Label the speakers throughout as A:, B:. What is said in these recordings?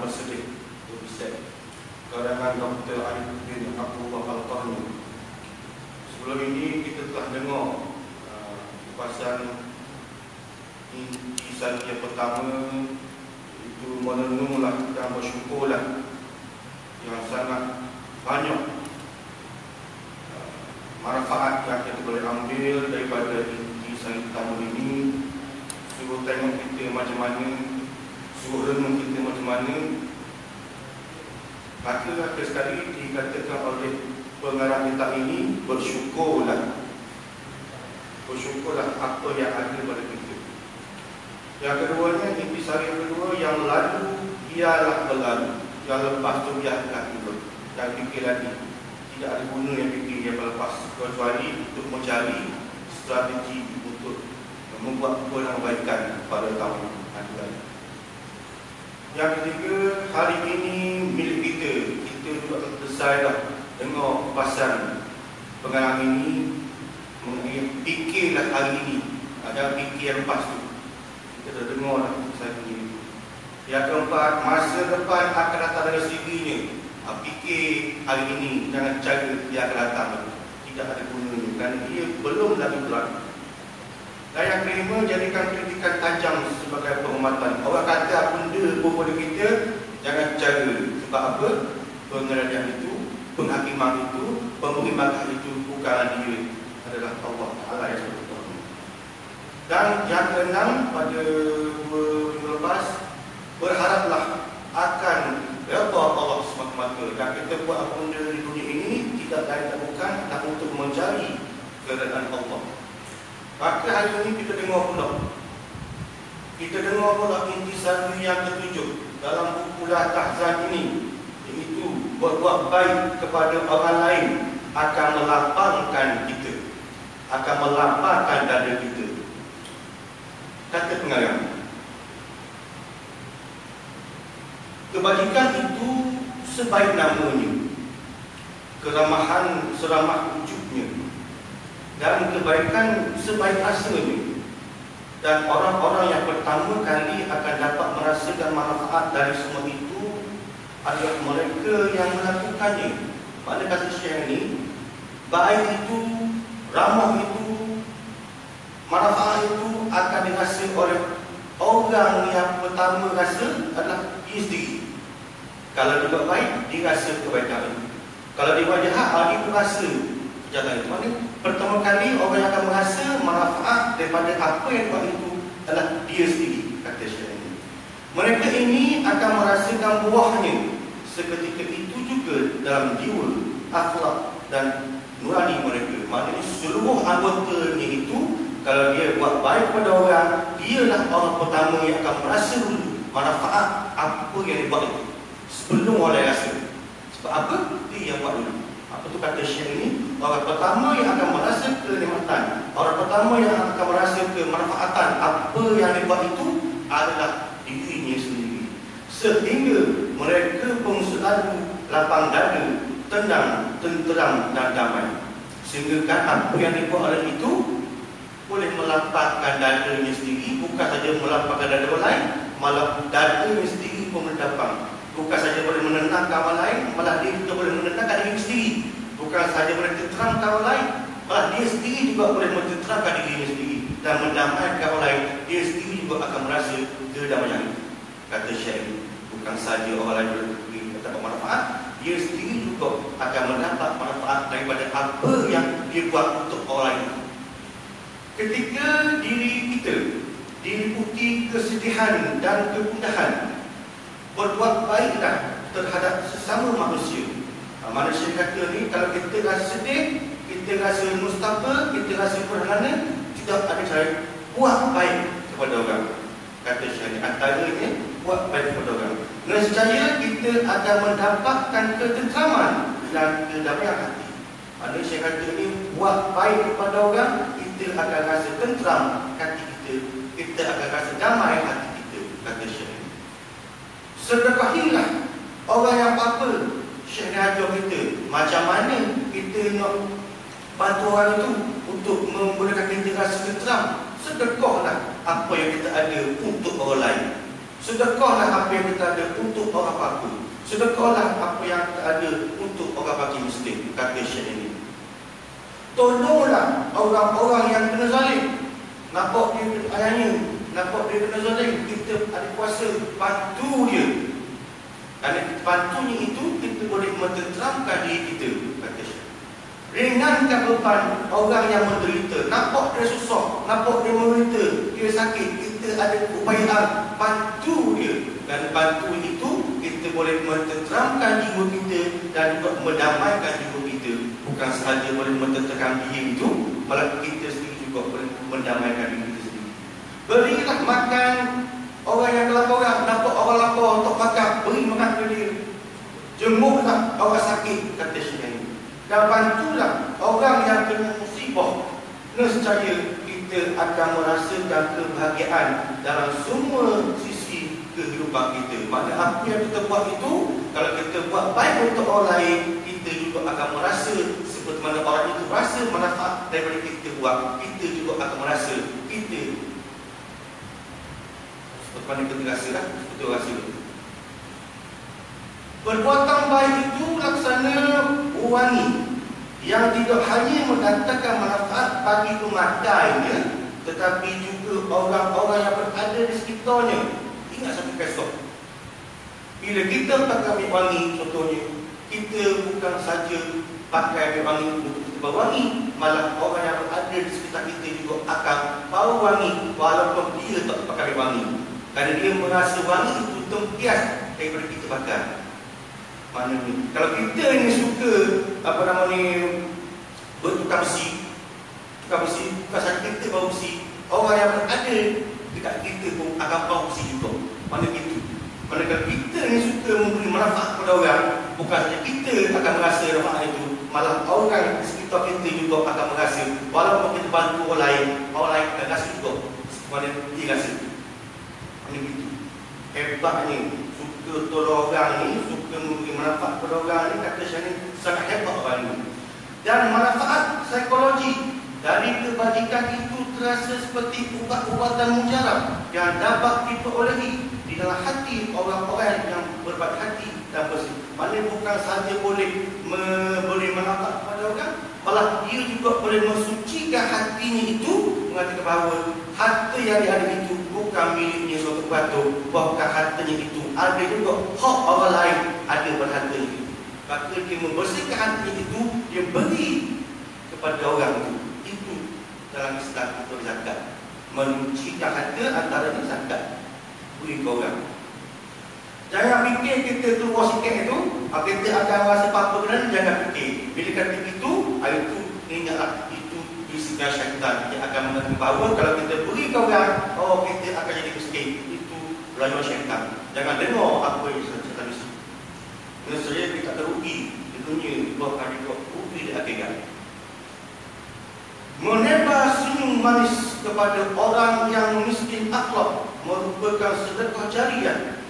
A: bersedih berbisik karangan Dr. Arif bin Abdullah Al-Qarni. Sebelum ini kita telah dengar kupasan inti yang pertama, itu merenunglah dan bersyukurlah yang sangat banyak manfaat yang kita boleh ambil daripada inti pertama ini. Suruh tengok kita macam mana, suruh renung kita macam mana. Maka sekali dikatakan oleh pengarang kitab ini, bersyukurlah. Bersyukurlah apa yang ada pada kita. Yang keduanya, intisari yang kedua, yang lalu biarlah berlalu, yang lepas tu biarlah hidup. Dan fikir lagi, tidak ada guna yang fikir yang lepas, kecuali untuk mencari strategi untuk membuat perbaikan pada tahun akan. Yang ketiga, hari ini milik kita. Kita juga selesai dah dengar kupasan pengarang ini mengenai fikirlah hari ini. Ada fikir yang lepas tu kita dah dengar dah saya sendiri. Yang keempat, masa depan akan datang dengan sendirinya. Fikir hari ini, jangan cara dia akan datang. Tidak ada gunanya kerana dia belum lagi berlaku. Dan yang kelima, jadikan kritikan tajam sebagai penghormatan. Orang kata benda kepada kita, jangan cara. Sebab apa? Pengertian itu, penghakiman itu, pemberi makan itu bukanlah dia, adalah Allah Ta'ala yang bertuhan. Dan yang keenam, pada 2 minggu lepas, berharaplah akan redha Allah semata-mata. Dan kita buat apa benda di dunia ini tidak lain dan bukan nak untuk mencari keredaan Allah. Maka hari ini kita dengar pula intisari yang ketujuh dalam buku Tahzan ini, iaitu berbuat baik kepada orang lain akan melapangkan kita, akan melapangkan dada kita. Kata pengarang, kebajikan itu sebaik namanya, keramahan seramah wujudnya, dan kebaikan sebaik rasanya. Dan orang-orang yang pertama kali akan dapat merasakan manfaat dari semua itu adalah mereka yang melakukannya. Pada kata Syekh ini, baik itu, ramah itu, manfaat itu akan dirasa oleh orang yang pertama rasa adalah dia sendiri. Kalau dia buat baik, dia rasa kebaikan itu. Kalau dia buat jahat, dia pun rasa kejahatan itu. Maksudnya, pertama kali orang yang akan merasa manfaat daripada apa yang buat itu adalah dia sendiri, kata Syekh ini. Mereka ini akan merasakan buahnya seketika itu juga dalam jiwa, akhlak dan nurani mereka. Maknanya seluruh anggotanya itu, kalau dia buat baik kepada orang, dialah orang pertama yang akan merasa manfaat apa yang dia buat itu sebelum orang rasa. Sebab apa? Dia yang buat dulu. Apa tu kata Syekh ini? Orang pertama yang akan merasa kenikmatan, orang pertama yang akan merasa kemanfaatan apa yang dibuat itu adalah dirinya sendiri. Sehingga mereka pun selalu lapang dada, tenang, tenteram dan damai. Sehingga kan apa yang dibuat oleh itu boleh melapangkan dadanya sendiri, bukan saja melapangkan dada orang lain, malah dadanya sendiri pun mendapang. Bukan saja boleh menenangkan orang lain, malah dia juga boleh menenangkan diri sendiri. Bukan saja boleh tenteramkan orang lain, malah dia sendiri juga boleh mententeramkan dirinya sendiri dan mendamaikan orang lain. Dia sendiri juga akan merasa kedamaian. Kata Syekh, bukan saja orang lain boleh mendapat manfaat, dia sendiri juga akan mendapat manfaat daripada apa yang dia buat untuk orang lain. Ketika diri kita diliputi kesedihan dan kegundahan, berbuat baiklah terhadap sesama manusia. Manusia kata ni, kalau kita rasa sedih, kita rasa mustapa, kita rasa perhana, tidak ada cara buat baik kepada orang. Kata Syekh, antaranya buat baik kepada orang. Nescaya kita akan mendapatkan ketenteraman dan kedamaian hati. Maksudnya Syekh kata ni, buat baik kepada orang, kita akan rasa tenteram hati kita, kita akan rasa damai hati kita. Kata Syekh, sedekahilah orang yang apa-apa. Syekh ajar kita macam mana kita nak bantu orang itu untuk membolehkan kita rasa tenteram. Sedekahlah apa yang kita ada untuk orang lain. Sedekahlah apa yang kita ada untuk orang Sedekahlah apa yang ada untuk orang bagi miskin, kata Syekh ini. Tolonglah orang-orang yang kena zalim. Nampak dia ayahnya, nampak dia kena zalim, kita ada kuasa bantu dia. Dan bantunya itu kita boleh mententeramkan diri kita, kata Syekh. Ringankan beban orang yang menderita. Nampak dia susah, nampak dia menderita, dia sakit, kita ada upaya bantu dia. Dan bantu itu kita boleh mententeramkan jiwa kita dan juga mendamaikan jiwa kita. Bukan sahaja boleh mententeramkan diri itu, malah kita sendiri juga boleh mendamaikan diri kita sendiri. Berilah makan orang yang kelaparan. Nampak orang lapar untuk makan, beri makan kepada dia. Jemurlah orang sakit, kata Syekh ini. Dan bantulah orang yang kena musibah. Nescaya kita akan merasakan kebahagiaan dalam semua sisi kehidupan kita. Maksudnya apa yang kita buat itu, kalau kita buat baik untuk orang lain, kita juga akan merasa seperti mana orang itu rasa manfaat daripada kita buat. Kita juga akan merasa kita seperti mana kita rasa lah, kita rasa. Perbuatan baik itu laksana wangi yang tidak hanya mendatangkan manfaat bagi pemakainya, tetapi juga orang-orang yang berada di sekitarnya. Ingat satu besok, bila kita pakai minyak wangi, contohnya, kita bukan saja pakai minyak wangi untuk kita bau wangi, malah orang yang berada di sekitar kita juga akan bau wangi walaupun dia tak pakai minyak wangi, kerana dia merasa wangi itu tempias daripada kita pakai. Maknanya, kalau kita ni suka bertukar besi, bukan saja kita bau besi, orang yang berada dekat kita pun akan bau besi juga. Mana gitu. Mana kalau kita ni suka memberi manfaat kepada orang, bukan saja kita akan merasa manfaat itu, malah orang di sekitar kita juga akan merasa. Walaupun kita bantu orang lain akan rasa juga mana dia rasa. Mana gitu. Hebatnya suka tolong orang ni, suka memberi manfaat kepada orang ni, kata Syekh ni sangat hebat orang ni. Dan manfaat psikologi dari kebajikan itu terasa seperti ubat-ubatan mujarab yang dapat diperolehi di dalam hati orang-orang yang berbaik hati dan bersih. Maksudnya bukan sahaja boleh memberi manfaat kepada orang, malah dia juga boleh mensucikan hatinya itu, mengatakan bahawa harta yang dia ada itu bukan miliknya suatu batu, bahkan hartanya itu ada juga hak orang lain ada pada hartanya itu. Maka dia membersihkan hartanya itu, dia beri kepada orang itu. Itu dalam Islam itu zakat. Menyucikan harta antaranya zakat, beri ke orang. Jangan fikir kita keluar sikit itu, kita akan rasa apa-apa kerana jangan fikir. Bila kata itu, itu ingatlah itu bisikan syaitan yang akan mengatakan bahawa kalau kita beri ke orang, kita akan jadi miskin. Itu rayuan syaitan. Jangan dengar apa yang syaitan bisi. Kerana saya kita terugi di dunia, bahkan juga rugi di akhirat. Menebar senyum manis kepada orang yang miskin akhlak merupakan sedekah jariah.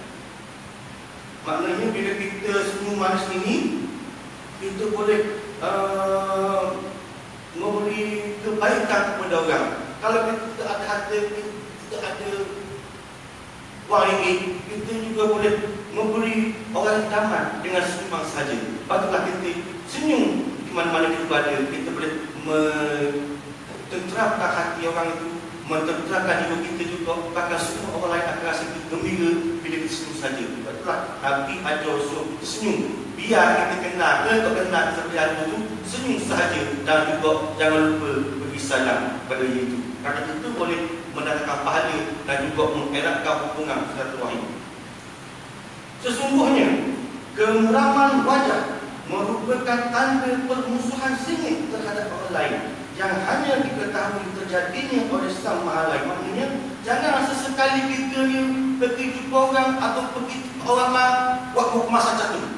A: Maknanya bila kita senyum manis ini, kita boleh memberi kebaikan kepada orang. Kalau kita ada harta, kita ada wang ringgit, kita juga boleh memberi orang idaman dengan senyuman sahaja. Patutlah kita senyum di mana-mana kita berada. Kita boleh mententeramkan hati orang itu, mententeramkan jiwa kita juga. Bahkan semua orang lain akan rasa gembira bila kita senyum saja. Patutlah Nabi ajar suruh senyum. Biar kita kenal ke tak kenal seperti hari itu, senyum sahaja. Dan juga jangan lupa beri salam pada dia itu. Kerana itu boleh mendatangkan pahala dan juga mengeratkan hubungan silaturahim. Sesungguhnya kemuraman wajah merupakan tanda permusuhan sengit terhadap orang lain yang hanya diketahui terjadinya oleh sang maha lain. Maknanya jangan sesekali kita ni pergi jumpa orang atau pergi orang buat hukuman macam tu.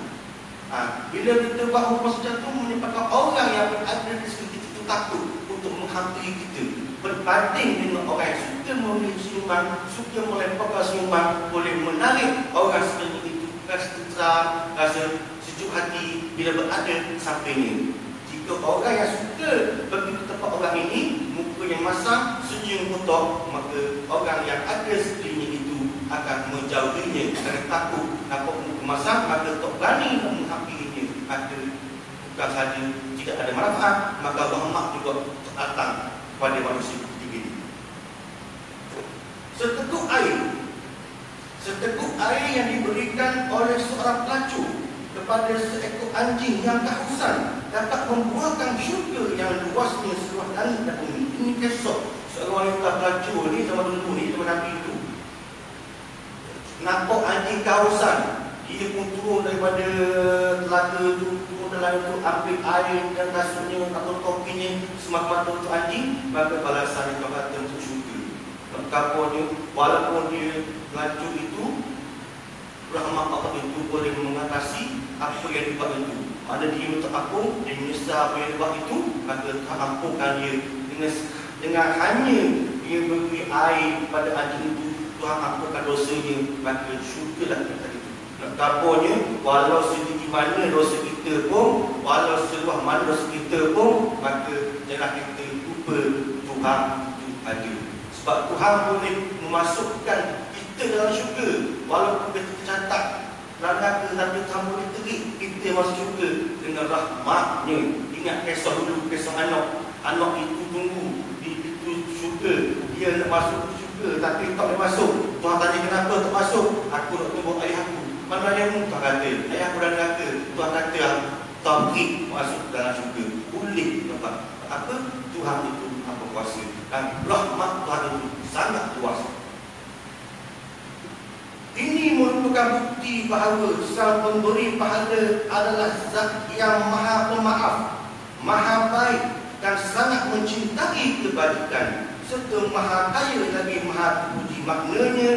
A: Bila kita buat hukuman macam tu, menyebabkan orang yang berada di sekitar itu takut untuk menghantui kita. Berbanding dengan orang yang suka memberi senyuman, suka melemparkan senyuman, boleh menarik orang seperti itu rasa tenteram, rasa sejuk hati bila berada sampingnya. Jika orang yang suka pergi ke tempat orang ini, mukanya masam, senyum kotor, maka orang yang ada sekelilingnya itu akan menjauhinya kerana takut nampak muka kemasan, maka tak berani nak menghakiminya. Maka bukan sahaja tidak ada manfaat, maka rahmat juga datang kepada manusia ketiga ini. Seteguk air yang diberikan oleh seorang pelacur kepada seekor anjing yang kehausan dapat membuahkan syurga yang luasnya seluas langit dan bumi. Ini kisah seorang wanita pelacur ni zaman dulu ni, zaman Nabi itu. Nampak anjing kehausan, dia pun turun daripada telaga tu, turun dalam itu, ambil air dan kasutnya atau topinya semata-mata untuk anjing, maka balasan yang kata untuk syurga. Kapornya, walaupun dia pelacur itu, rahmat Allah itu boleh mengatasi apa yang dibuat itu. Mana dia minta ampun, dia menyesal apa yang dibuat itu, maka Tuhan ampunkan dia dengan hanya dia beri air kepada anjing itu, Tuhan ampunkan dosanya, maka syurgalah kita itu. Kapornya, walau setinggi mana dosa kita pun, walau seluas mana dosa kita pun, maka jangan kita lupa Tuhan itu ada. Sebab Tuhan boleh memasukkan kita dalam syurga walaupun kita tercatat dalam neraka, tapi Tuhan boleh terik kita masuk syurga dengan rahmatnya. Ingat kisah dulu, kisah anak itu tunggu di pintu syurga, dia nak masuk ke syurga tapi tak boleh masuk. Tuhan tanya kenapa tak masuk, aku nak tunggu ayah aku. Mana ayahmu? Tuhan kata ayah aku dalam neraka. Tuhan kata tarik masuk dalam syurga, boleh. Nampak apa? Tuhan itu apa kuasa, dan rahmat Tuhan itu sangat luas. Ini merupakan bukti bahawa Sang Pemberi pahala adalah Zat yang Maha Pemaaf, Maha Baik dan sangat mencintai kebajikan, serta Maha Kaya lagi Maha Terpuji. Maknanya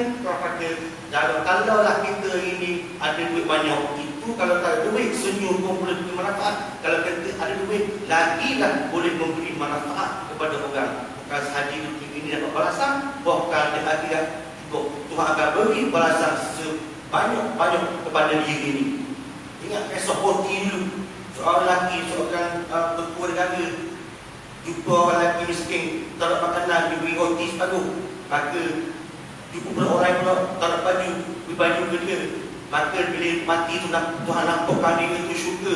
A: kalaulah kita ini ada duit banyak, itu kalau tak ada duit senyum pun boleh beri manfaat. Kalau kita ada duit, lagilah boleh memberi manfaat kepada orang. Bukan sahaja ini dapat balasan, bahkan di akhirat Tuhan akan beri balasan sebanyak-banyak kepada diri ini. Ingat kisah Poti dulu, seorang lelaki, seorang ketua negara, jumpa orang lelaki miskin, tak ada makanan, diberi roti separuh. Maka jumpa pula orang yang tak ada baju, beri baju ke dia. Maka bila mati tu Tuhan nampakkan dia itu syurga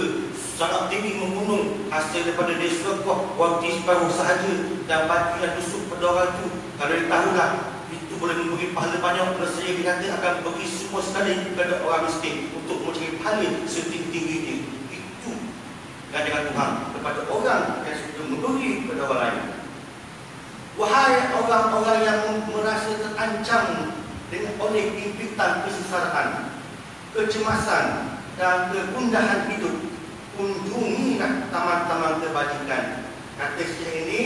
A: sangat tinggi membunuh, hasil daripada dia sedekah roti separuh sahaja dan baju yang tusuk pada orang itu. Kalau dia tahulah itu boleh memberi pahala banyak, rasanya dia kata akan beri semua sekali kepada orang miskin untuk mencari pahala setinggi-tingginya. Itu ganjaran Tuhan kepada orang yang sudah memberi kepada orang lain. Wahai orang-orang yang merasa terancam oleh impitan kesengsaraan, kecemasan dan kegundahan hidup, kunjungilah taman-taman kebajikan. Kata Syekh ini,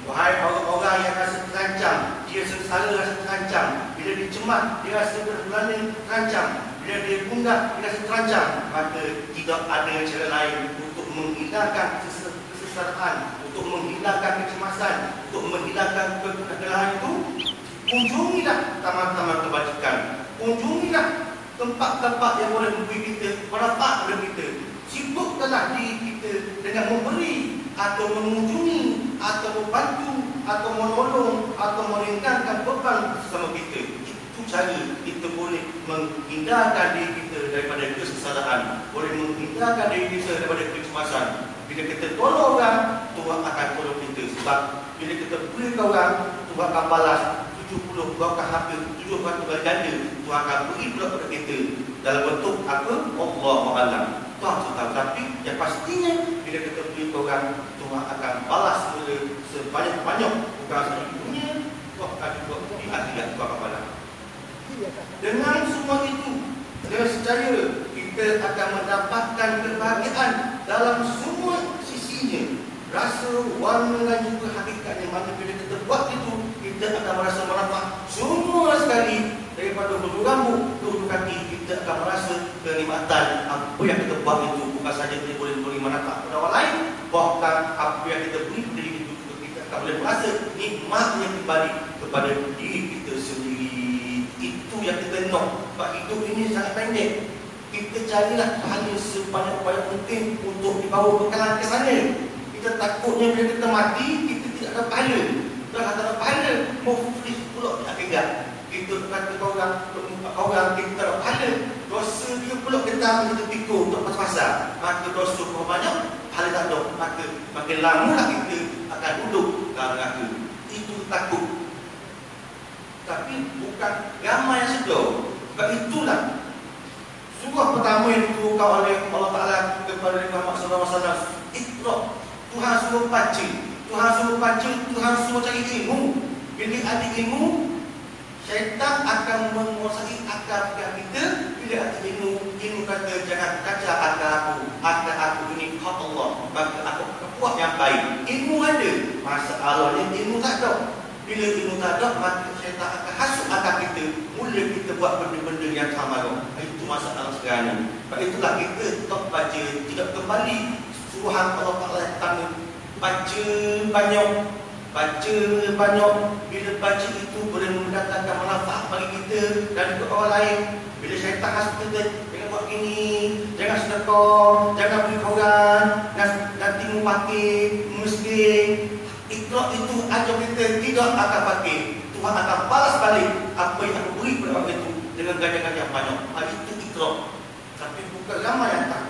A: wahai orang-orang yang rasa terancam, dia sengsara rasa terancam, bila dia cemas dia rasa bergelana terancam, bila dia gundah dia rasa terancam, maka tidak ada cara lain untuk menghilangkan kesengsaraan, untuk menghilangkan kecemasan, untuk menghilangkan kegelahan itu. Kunjungilah taman-taman kebajikan, kunjungilah tempat-tempat yang boleh memberi kita manfaat kepada kita. Sibukkanlah diri kita dengan memberi atau mengunjungi atau membantu atau menolong atau meringankan beban bersama kita. Itu cara kita boleh menghindarkan diri kita daripada kesengsaraan, boleh menghindarkan diri kita daripada kecemasan. Bila kita tolong orang, Tuhan akan tolong kita. Sebab bila kita beri ke orang, Tuhan akan balas 70 buahkan harta, 70 kali ganda. Tuhan akan beri pula kepada kita dalam bentuk apa? Allahu'alam. Tuhan tahu. Tapi yang pastinya bila kita beri ke orang, Tuhan akan balas semula sebanyak-banyak. Bukan sahaja di dunia, bahkan juga di akhirat Tuhan akan balas. Dengan semua itu, dengan secaya kita akan mendapatkan kebahagiaan dalam semua sisinya, rasa, warna dan juga hakikatnya. Mana bila kita buat itu, kita akan merasa manfaat semua sekali. Daripada hulu rambut ke hulu kaki, kita akan merasa kenikmatan apa yang kita buat itu. Bukan sahaja kita boleh beri manfaat kepada orang lain, bahkan apa yang kita beri kepada diri itu juga kita akan boleh merasa nikmat yang kembali kepada diri kita sendiri. Itu yang kita nak. Sebab hidup ini sangat pendek. Kita carilah pahala sebanyak-banyak mungkin untuk dibawa bekalan ke sana. Kita takutnya bila kita mati, kita tidak ada pahala. Dan tak ada pahala, muflis pula di akhirat. Kita kata orang kita tak ada pahala, dosa dia pula kita kita fikir untuk pasal, maka dosa banyak, pahala tak ada, maka makin lama lah kita akan duduk dalam neraka. Itu takut. Tapi bukan ramai yang sedar. Sebab itulah surah pertama yang diturunkan oleh Allah Ta'ala kepada Muhammad SAW. Iqra. Tuhan suruh baca. Tuhan suruh baca, Tuhan suruh cari ilmu. Bila ada ilmu, syaitan akan menguasai akal kita. Bila ada ilmu, ilmu kata jangan kacau akal aku ini hak Allah, maka aku buat yang baik. Ilmu ada, masalahnya ilmu tak ada. Bila ilmu tak ada, maka syaitan akan hasut akal kita. Mula kita buat benda-benda yang sama. Itu masalah sekarang. Sebab itulah kita tak baca, tidak kembali suruhan Allah Ta'ala yang pertama. Baca banyak. Baca banyak. Bila baca itu boleh mendatangkan manfaat bagi kita dan untuk orang lain. Bila syaitan hasut kita, jangan buat gini, jangan sedekah, jangan beri orang, nanti memakai miskin. Ikhlas itu ajar kita tidak akan pakai. Tuhan akan balas balik apa yang aku beri kepada orang itu dengan ganjaran banyak. Itu ikhlas. Tapi bukan ramai yang tak.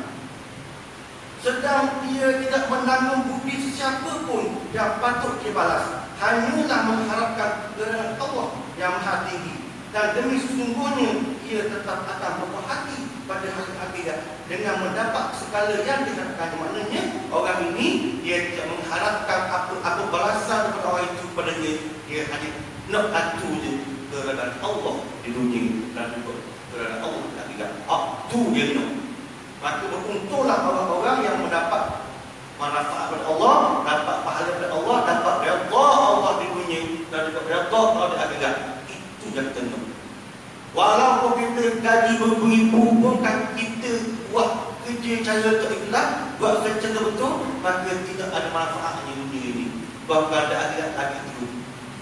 A: Sedang dia tidak menanggung budi sesiapa pun yang patut dia balas. Hanyalah mengharapkan keridhaan Allah yang maha tinggi. Dan demi sesungguhnya ia tetap akan berhati pada hari akhirat dengan mendapat segala yang diharapkan. Maknanya orang ini dia tidak mengharapkan apa balasan kepada orang itu pada dia hanya nak atu je keridhaan Allah di dunia dan juga keridhaan Allah di akhirat. Itu dia nak. Maka beruntunglah orang-orang yang mendapat manfaat daripada Allah, dapat pahala daripada Allah, dapat redha Allah di dunia dan juga redha Allah di akhirat. Itu yang tentu. Walaupun kita gaji beribu pun kan kita buat kerja cara terikhlas, buat kerja betul, maka tidak ada manfaatnya dunia ini. Bahkan ada akhirat lagi itu.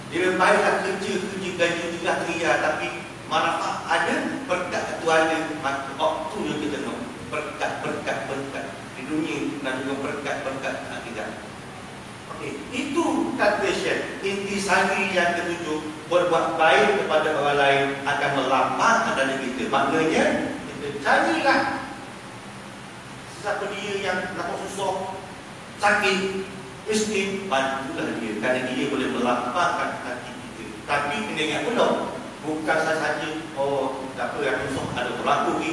A: Dia baiklah kerja gaji juga teriak, tapi manfaat ada, berkat itu ada, maka waktu yang kita nak berkat di dunia dan juga berkat akhirat. Okey, itu kata Syekh. Intisari yang ketujuh, berbuat baik kepada orang lain akan melapangkan dada kita. Maknanya kita carilah siapa dia yang nak susah, sakit, miskin, bantulah dia kerana dia boleh melapangkan hati kita. Tapi kena ingat pula, bukan sahaja tak apa yang susah ada berlaku ni.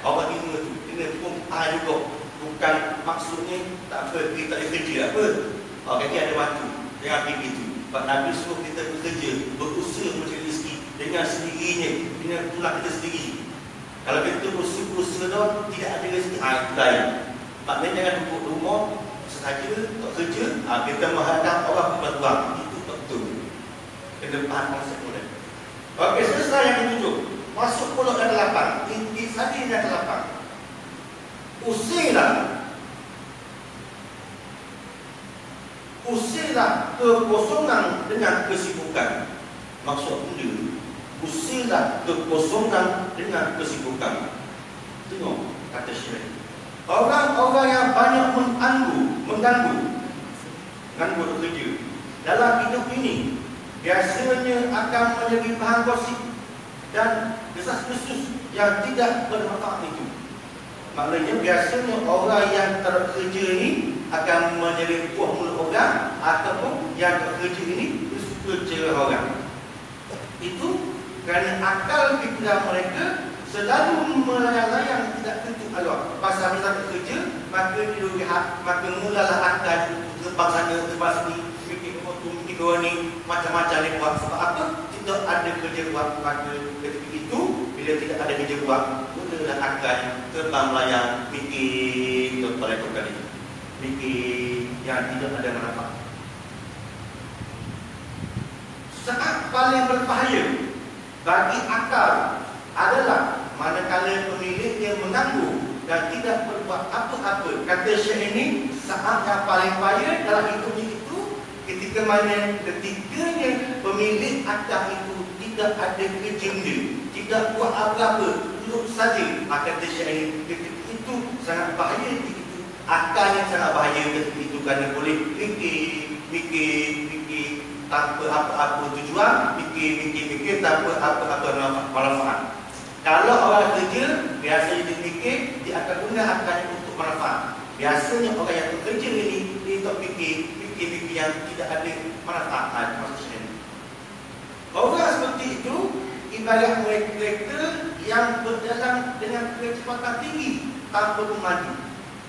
A: Orang ini kena kumpul juga. Bukan maksudnya tak apa kita tak kerja apa. Kaki ada waktu, jangan pergi begitu. Sebab Nabi suruh kita bekerja, berusaha mencari rezeki dengan sendirinya, dengan tulang kita sendiri. Kalau kita berusaha dah tidak ada rezeki, itu lain. Maknanya jangan duduk rumah sahaja tak kerja, kita menghadap orang bertuang. Itu tak betul. Kena faham konsep boleh. Okey, selesai yang ketujuh. Masuk pula ke 8. Inti tadi yang ke-8. Usirlah kekosongan dengan kesibukan. Maksud benda, usirlah kekosongan dengan kesibukan. Tengok kata Syekh. Orang-orang yang banyak mengganggu bekerja dalam hidup ini biasanya akan menjadi bahan gosip dan desas-desus yang tidak bermanfaat itu. Maknanya biasanya orang yang terkerja ini akan menjadi buah mulut orang, ataupun yang terkerja ini suka cerah orang. Itu kerana akal fikiran mereka selalu melayang-layang tidak tentu Allah. Pasal misalnya kerja, maka dia lihat, maka mulalah akal terbang sana, terbang sini, mikir tu, mikir ni, macam-macam dia buat. Sebab apa? Tidak ada kerja buat. Maka ketika itu, bila tidak ada kerja buat, mulalah akal terbang melayang, mikir kali. Mikir yang tidak ada manfaat. Saat paling berbahaya bagi akal adalah manakala pemiliknya mengganggu dan tidak berbuat apa-apa. Kata Syekh ini, saat yang paling bahaya dalam hidupnya itu ketikanya pemilik akal itu tidak ada kerja, tidak buat apa-apa, duduk saja. Kata Syekh ini, ketika itu sangat bahaya. Akal yang sangat bahaya ketika itu kerana boleh fikir tanpa apa-apa tujuan, fikir tanpa apa-apa manfaat. Kalau orang kerja, biasanya dia fikir dia akan gunakan untuk manfaat. Biasanya orang yang bekerja ini dia tak fikir yang tidak ada manfaat. Maksudnya orang seperti itu ibarat kereta yang berjalan dengan kecepatan tinggi tanpa pemandu,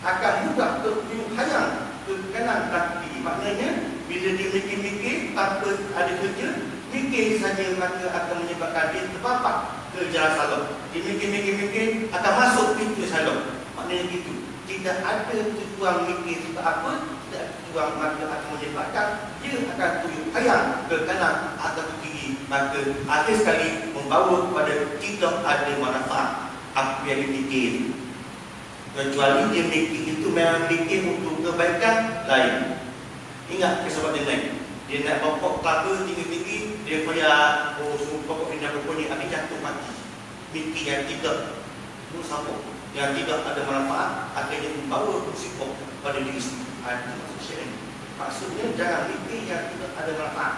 A: akan mudah terhuyang ke kanan dan kiri. Maknanya bila dia mikir-mikir tanpa ada kerja, mikir saja, maka akan menyebabkan dia terpapak ke jalan salon. Dia mikir-mikir akan masuk pintu salon. Maknanya gitu. Tidak ada tujuan mikir sebab apa, tidak ada tujuan, maka akan menyebabkan dia akan terhuyang ke kanan atau ke kiri. Maka akhir sekali membawa kepada tidak ada manfaat apa yang dia fikir. Kecuali dia mikir itu memang fikir untuk kebaikan lain. Ingat kesempatan dia naik. Dia nak pokok kelapa tinggi-tinggi, dia koyak, semua pokok indah pokok ni akan jatuh mati. Mikir yang tidak bersambung, yang tidak ada manfaat, akhirnya membawa musibah pada diri sendiri. Maksudnya jangan mikir yang tidak ada manfaat.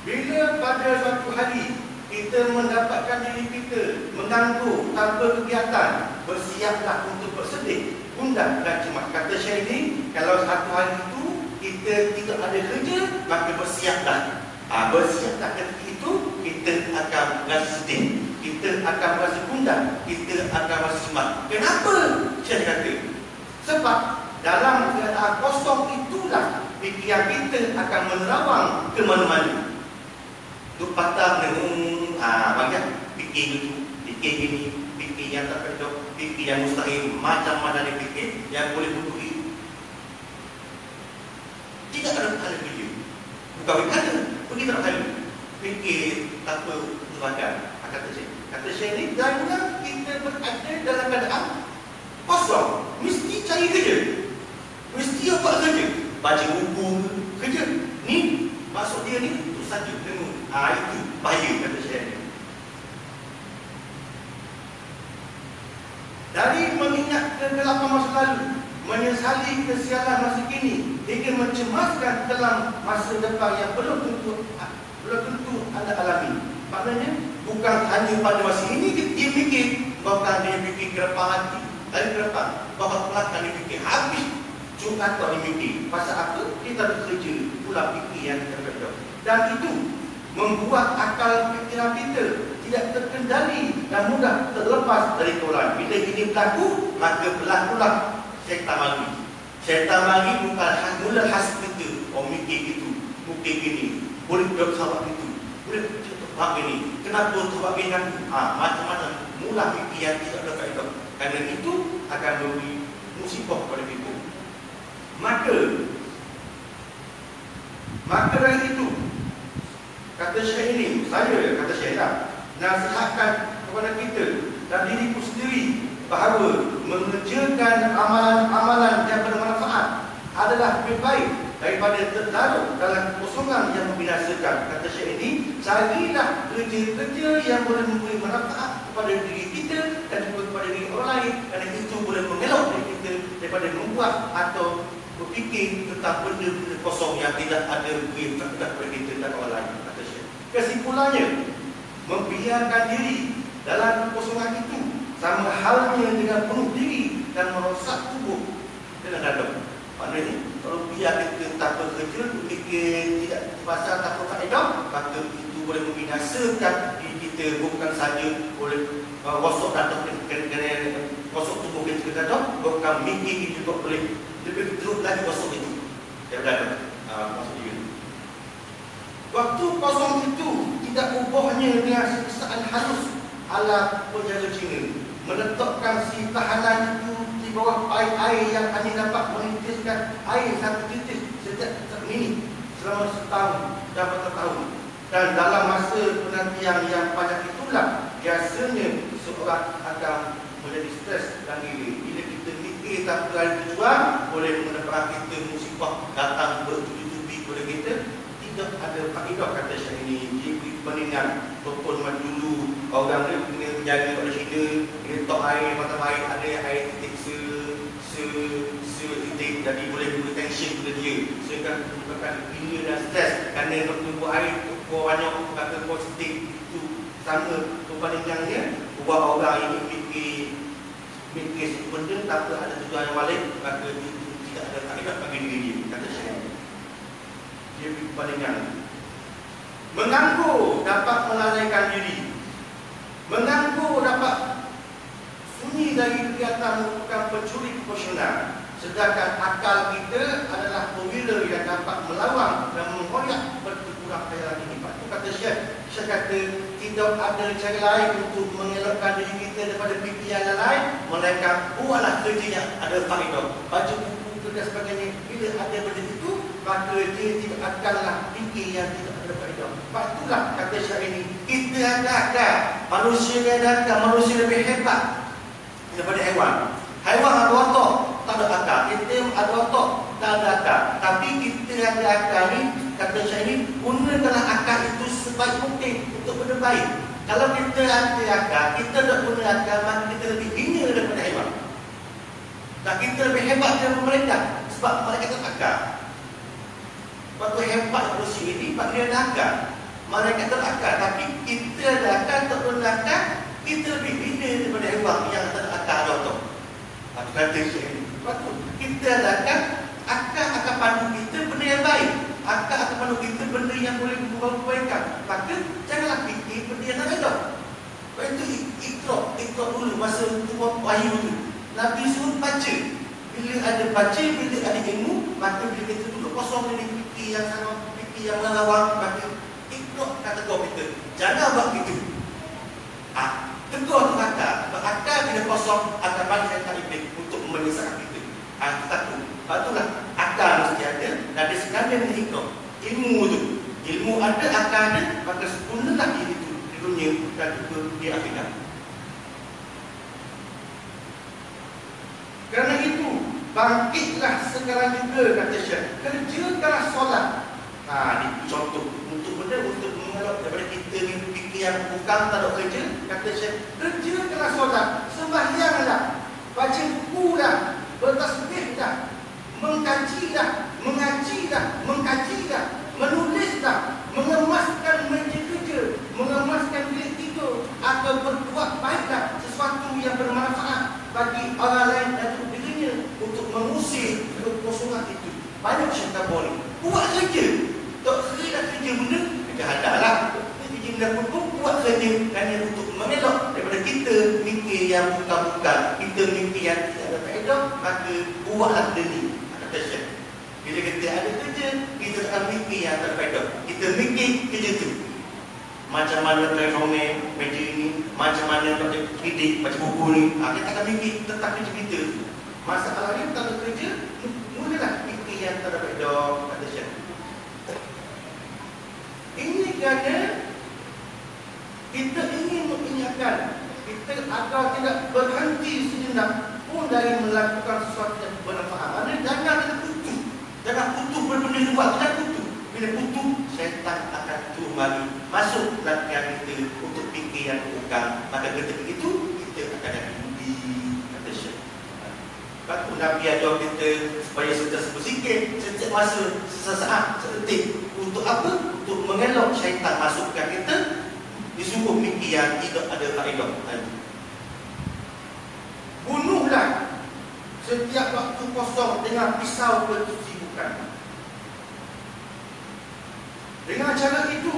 A: Bila pada suatu hari kita mendapatkan diri kita mengganggu tanpa kegiatan, bersiaplah untuk bersedih, gundah dan cemas. Kata Syekh ini, kalau satu hari itu kita tidak ada kerja, maka bersiaplah. Bersiaplah ketika itu kita akan rasa sedih, kita akan rasa gundah, kita akan rasa cemas. Kenapa Syekh kata? Sebab dalam keadaan kosong itulah fikiran kita akan menerawang ke mana-mana. Duk patah banyak fikir gitu, fikir gini, fikir yang tak pedok, fikir yang mustahil, macam-macam dia fikir yang boleh berduri. Tidak ada hal kerja, bukan berkata, pergi tak hal fikir tanpa terbakar. Kata Syekh ni, jangan kita berada dalam keadaan kosong, mesti cari kerja, mesti buat kerja, baca buku kerja. Ni maksud dia ni untuk saja dengar. Itu bahaya, kata Syekh. Dari mengingat kegelapan masa lalu, menyesali kesialan masa kini, hingga mencemaskan dalam masa depan yang belum tentu anda alami. Maknanya bukan hanya pada masa ini dia fikir, bahkan dia fikir ke depan hati, dari ke depan, bahkan belakang dia fikir habis Jumat atau dia fikir. Pasal apa? Kita bekerja pula fikir yang terbetul. Dan itu membuat akal fikiran kita tidak terkendali dan mudah terlepas dari Quran. Bila ini berlaku, maka berlakulah syaitan mari. Syaitan mari bukan mula khas kita. Mikir gitu, mungkin gini, boleh buat sahabat itu, boleh buat ini, kenapa buat gini aku? Macam-macam mula fikir yang tidak ada faedah. Kerana itu akan memberi musibah pada kita. Maka dari itu, kata Syekh ini, saya kata Syekh lah, nasihatkan kepada kita dan diriku sendiri bahawa mengerjakan amalan-amalan yang bermanfaat adalah lebih baik daripada terlarut dalam kekosongan yang membinasakan. Kata Syekh ini, carilah kerja-kerja yang boleh memberi manfaat kepada diri kita dan juga kepada diri orang lain, kerana itu boleh mengelak diri kita daripada membuat atau berfikir tentang benda-benda kosong yang tidak ada beri faedah kepada kita dan orang lain. Kata Syekh. Kesimpulannya, membiarkan diri dalam kekosongan itu sama halnya dengan penuh diri dan merosak tubuh dengan dalam. Maknanya, kalau biar kita tanpa kerja, fikir tidak pasal tanpa faedah, maka itu boleh membinasakan diri kita. Bukan saja boleh rosak datang rosak tubuh kita datang, bukan mikir juga boleh lebih teruk lagi rosak itu. Dia berada maksud dia. Waktu kosong itu tidak ubahnya dengan seksaan halus ala penjaga Cina, meletakkan si tahanan itu di bawah air yang hanya dapat menitiskan air satu titis setiap minit selama setahun dan bertahun. Dan dalam masa penantian yang panjang itulah biasanya seorang akan menjadi stres dan diri. Bila kita mikir tanpa ada tujuan, boleh menyebabkan kita musibah datang bertubi-tubi kepada kita. Tidak ada faedah, kata Syekh ini. Dia beri peningan topon masa dulu, orang dia kena menjaga pada Cina, kena tok air, mata air ada air titik titik, jadi boleh beri tension pada dia, sehingga menyebabkan gila dan stres kerana nak tunggu air kuat banyak, kata kuat titik itu sama perbandingannya, buat orang ini mikir satu benda tanpa ada tujuan yang balik, maka tidak ada faedah bagi diri dia. Kata saya, dia perbandingan. Menganggur dapat melalaikan diri. Menganggur dapat sunyi dari kegiatan merupakan pencuri proporsional. Sedangkan akal kita adalah pembela yang dapat melawan dan mengoyak berkurang khayalan ini. Itu kata Syekh. Syekh kata tidak ada cara lain untuk mengelakkan diri kita daripada fikir yang lain, melainkan buatlah kerja yang ada faedah. Baca buku dan sebagainya. Bila ada benda itu, maka dia tidak akanlah fikir yang tidak ada faedah. Sebab itulah kata Syekh ini, kita ada akal. Manusia yang ada akal, manusia lebih hebat daripada hewan. Haiwan ada otak, tak ada akal. Kita ada otak, tak ada akal. Tapi kita ada akal ni, kata saya ni, gunakanlah akal itu sebaik mungkin untuk benda baik. Kalau kita ada akal, kita tak guna akal, maka kita lebih hina daripada haiwan. Dan kita lebih hebat daripada mereka, sebab mereka tak ada akal. Sebab tu hebat manusia ini, sebab dia ada akal. Mereka tak ada akal, tapi kita ada akal, tak guna akal, kita lebih hina daripada haiwan yang tak ada akal ada otak. Itu kata saya ni. Sebab tu kita adakan akal akan pandu kita benda yang baik. Akal akan pandu kita benda yang boleh membawa kebaikan. Maka janganlah fikir benda yang tak ada. Sebab itu ikhraq dulu masa turun wahyu tu. Nabi suruh baca. Bila ada baca, bila ada ilmu, maka bila kita duduk kosong dengan fikir yang sama, fikir yang melawang, maka ikhraq kata kau kita. Jangan buat gitu. Tegur tu akal. Akal bila kosong akan balik akal iblis untuk menyesatkan kita. Takut. Itulah akal mesti ada. Dan dia sekalian ikhraq. Ilmu tu. Ilmu ada, akal ada, maka sempurnalah diri itu di dunia dan juga di akhirat. Kerana itu, bangkitlah sekarang juga, kata Syekh. Kerjakanlah solat. Ini contoh untuk benda untuk mengelak daripada kita ni fikir yang bukan tak ada kerja. Kata Syekh, kerjakanlah solat, sembahyanglah, baca buku dah, bertasbih dah, mengkajilah, mengajilah, mengkajilah, menulislah, mengemaskan meja kerja, mengemaskan bilik tidur, atau berbuat baiklah sesuatu yang bermanfaat bagi orang lain dan untuk dirinya untuk mengusir kekosongan itu. Banyak syaitan boleh buat kerja. Tak kira kerja benda, kita hadaplah. Kerja benda pun buat kerja hanya untuk mengelak daripada kita mikir yang bukan-bukan, kita mikir yang tidak ada faedah, maka buatlah benda ni. Kata Syekh. Bila kita ada kerja, kita akan mikir yang tak ada faedah. Kita mikir kerja tu. Macam mana transformer meja ni, macam mana nak kritik baca buku ni, kita akan mikir tentang kerja kita. Masalahnya tak ada kerja, mulalah mikir yang tak ada faedah. Kata Syekh. Ini kerana kita ingin mengingatkan kita agar tidak berhenti sejenak pun dari melakukan sesuatu yang bermanfaat. Maksudnya jangan putus. Jangan putus berbenda luar, jangan putus. Bila putus, syaitan akan turun balik masuk latihan kita untuk fikir yang bukan. Maka ketika itu kita akan jadi budi. Kata Syekh. Lepas tu Nabi ajar kita supaya sentiasa berzikir setiap masa, sesaat, sedetik. Untuk apa? Untuk mengelak syaitan masukkan kita disuruh fikir yang tidak ada faedah. Bunuhlah setiap waktu kosong dengan pisau kesibukan. Dengan cara itu,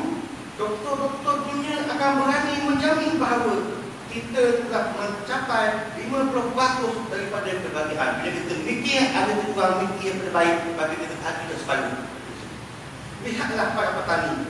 A: doktor-doktor dunia akan berani menjamin bahawa kita telah mencapai 50% daripada kebahagiaan. Bila kita mikir, ada kurang mikir yang terbaik, maka kita tidak separuh. Lihatlah para petani,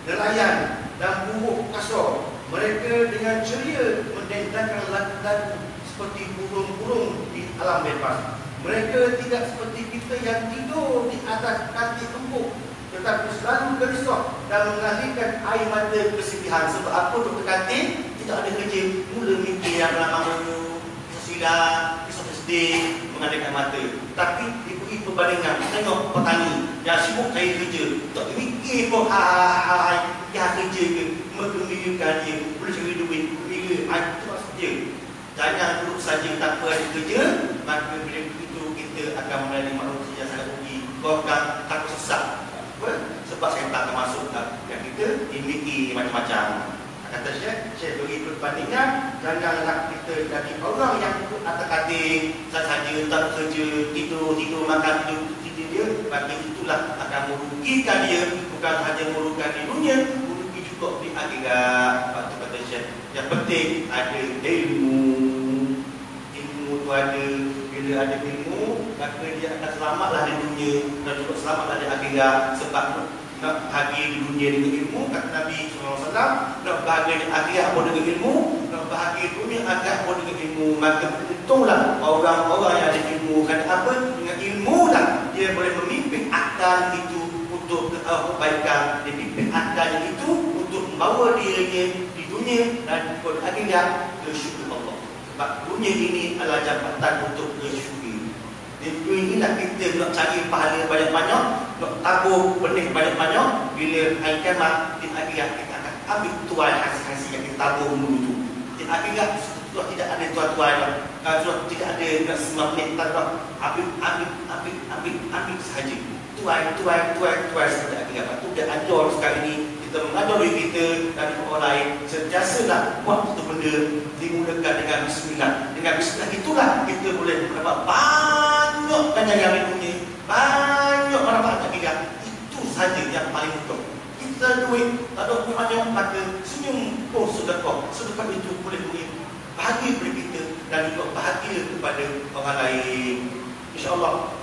A: nelayan dan buruh kasar. Mereka dengan ceria mendendangkan lagu-lagu seperti burung-burung di alam bebas. Mereka tidak seperti kita yang tidur di atas katil empuk, tetapi selalu gelisah dan mengalihkan air mata kesedihan. Sebab apa doktor katil tidak ada kerja, mula mikir yang lama-lama, sesilah, sedih, mengadakan mata. Tapi diberi perbandingan, tengok petani yang sibuk cari kerja, tak mikir pun yang kerja ke, menggembirakan dia, boleh cari duit, itu maksud dia. Jangan duduk saja tanpa ada kerja, maka bila begitu kita akan menjadi manusia yang sangat rugi. Kau akan takut sesat. Sebab saya tak akan masuk yang kita dimiliki macam-macam. Kata Syekh beri perbandingan, janganlah kita jadi orang yang atak-atik saja, tak kerja, tidur, makan, tidur dia. Bagi itulah akan merugikan dia, bukan hanya merugikan di dunia, merugi juga di akhirat. Waktu kata Syekh, yang penting ada ilmu tu ada. Bila ada ilmu, maka dia akan selamatlah di dunia dan juga selamatlah di akhirat. Sebab nak bahagia di dunia dengan ilmu, kata Nabi SAW, nak bahagia di akhirat pun dengan ilmu, nak bahagia di dunia akhirat pun dengan ilmu. Maka beruntunglah orang-orang yang ada ilmu. Kerana apa? Dengan ilmu lah dia boleh memimpin akal itu untuk kebaikan, dia memimpin akal itu untuk membawa dirinya di dunia dan di akhirat ke syurga Allah. Sebab dunia ini adalah jabatan untuk bersyukur. Di dunia inilah kita nak cari pahala banyak-banyak, nak tabur benih banyak-banyak. Bila hari kiamat, di akhirat kita akan ambil tuai hasil-hasil yang kita tabur dulu tu. Di akhirat sudah tidak ada tuai-tuai dah. Sudah tidak ada nak semua menit tak dah. Ambil sahaja. Tuai sampai akhirat. Lepas tu dia ajar sekarang ini kita mengajar diri kita dan orang lain, sentiasalah buat satu benda dimulakan dengan bismillah. Dengan bismillah itulah kita boleh mendapat banyak ganjaran di dunia, banyak manfaat akhirat. Itu saja yang paling utama. Kita duit tak ada banyak, maka senyum pun sedekah. Sedekah itu boleh beri bahagia kepada kita dan juga bahagia kepada orang lain. InsyaAllah.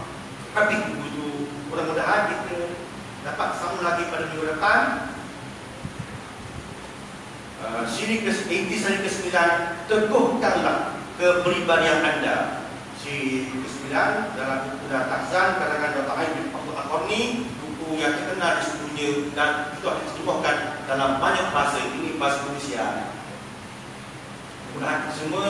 A: Habis begitu. Mudah-mudahan kita dapat sambung lagi pada minggu depan. Siri ke-9, teguhkanlah kepribadian anda. Siri ke-9 dalam buku Tahzan karangan Dr. Aib bin Abdul Al-Qarni, buku yang terkenal di sedunia dan itu akan diterjemahkan dalam banyak bahasa. Ini bahasa Indonesia. Mudah-mudahan semua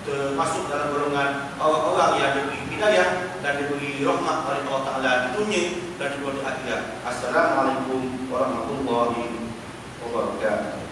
A: termasuk dalam golongan orang-orang yang diberi hidayah dan diberi rahmat oleh Allah Ta'ala di dunia dan di akhirat. Assalamualaikum warahmatullahi wabarakatuh.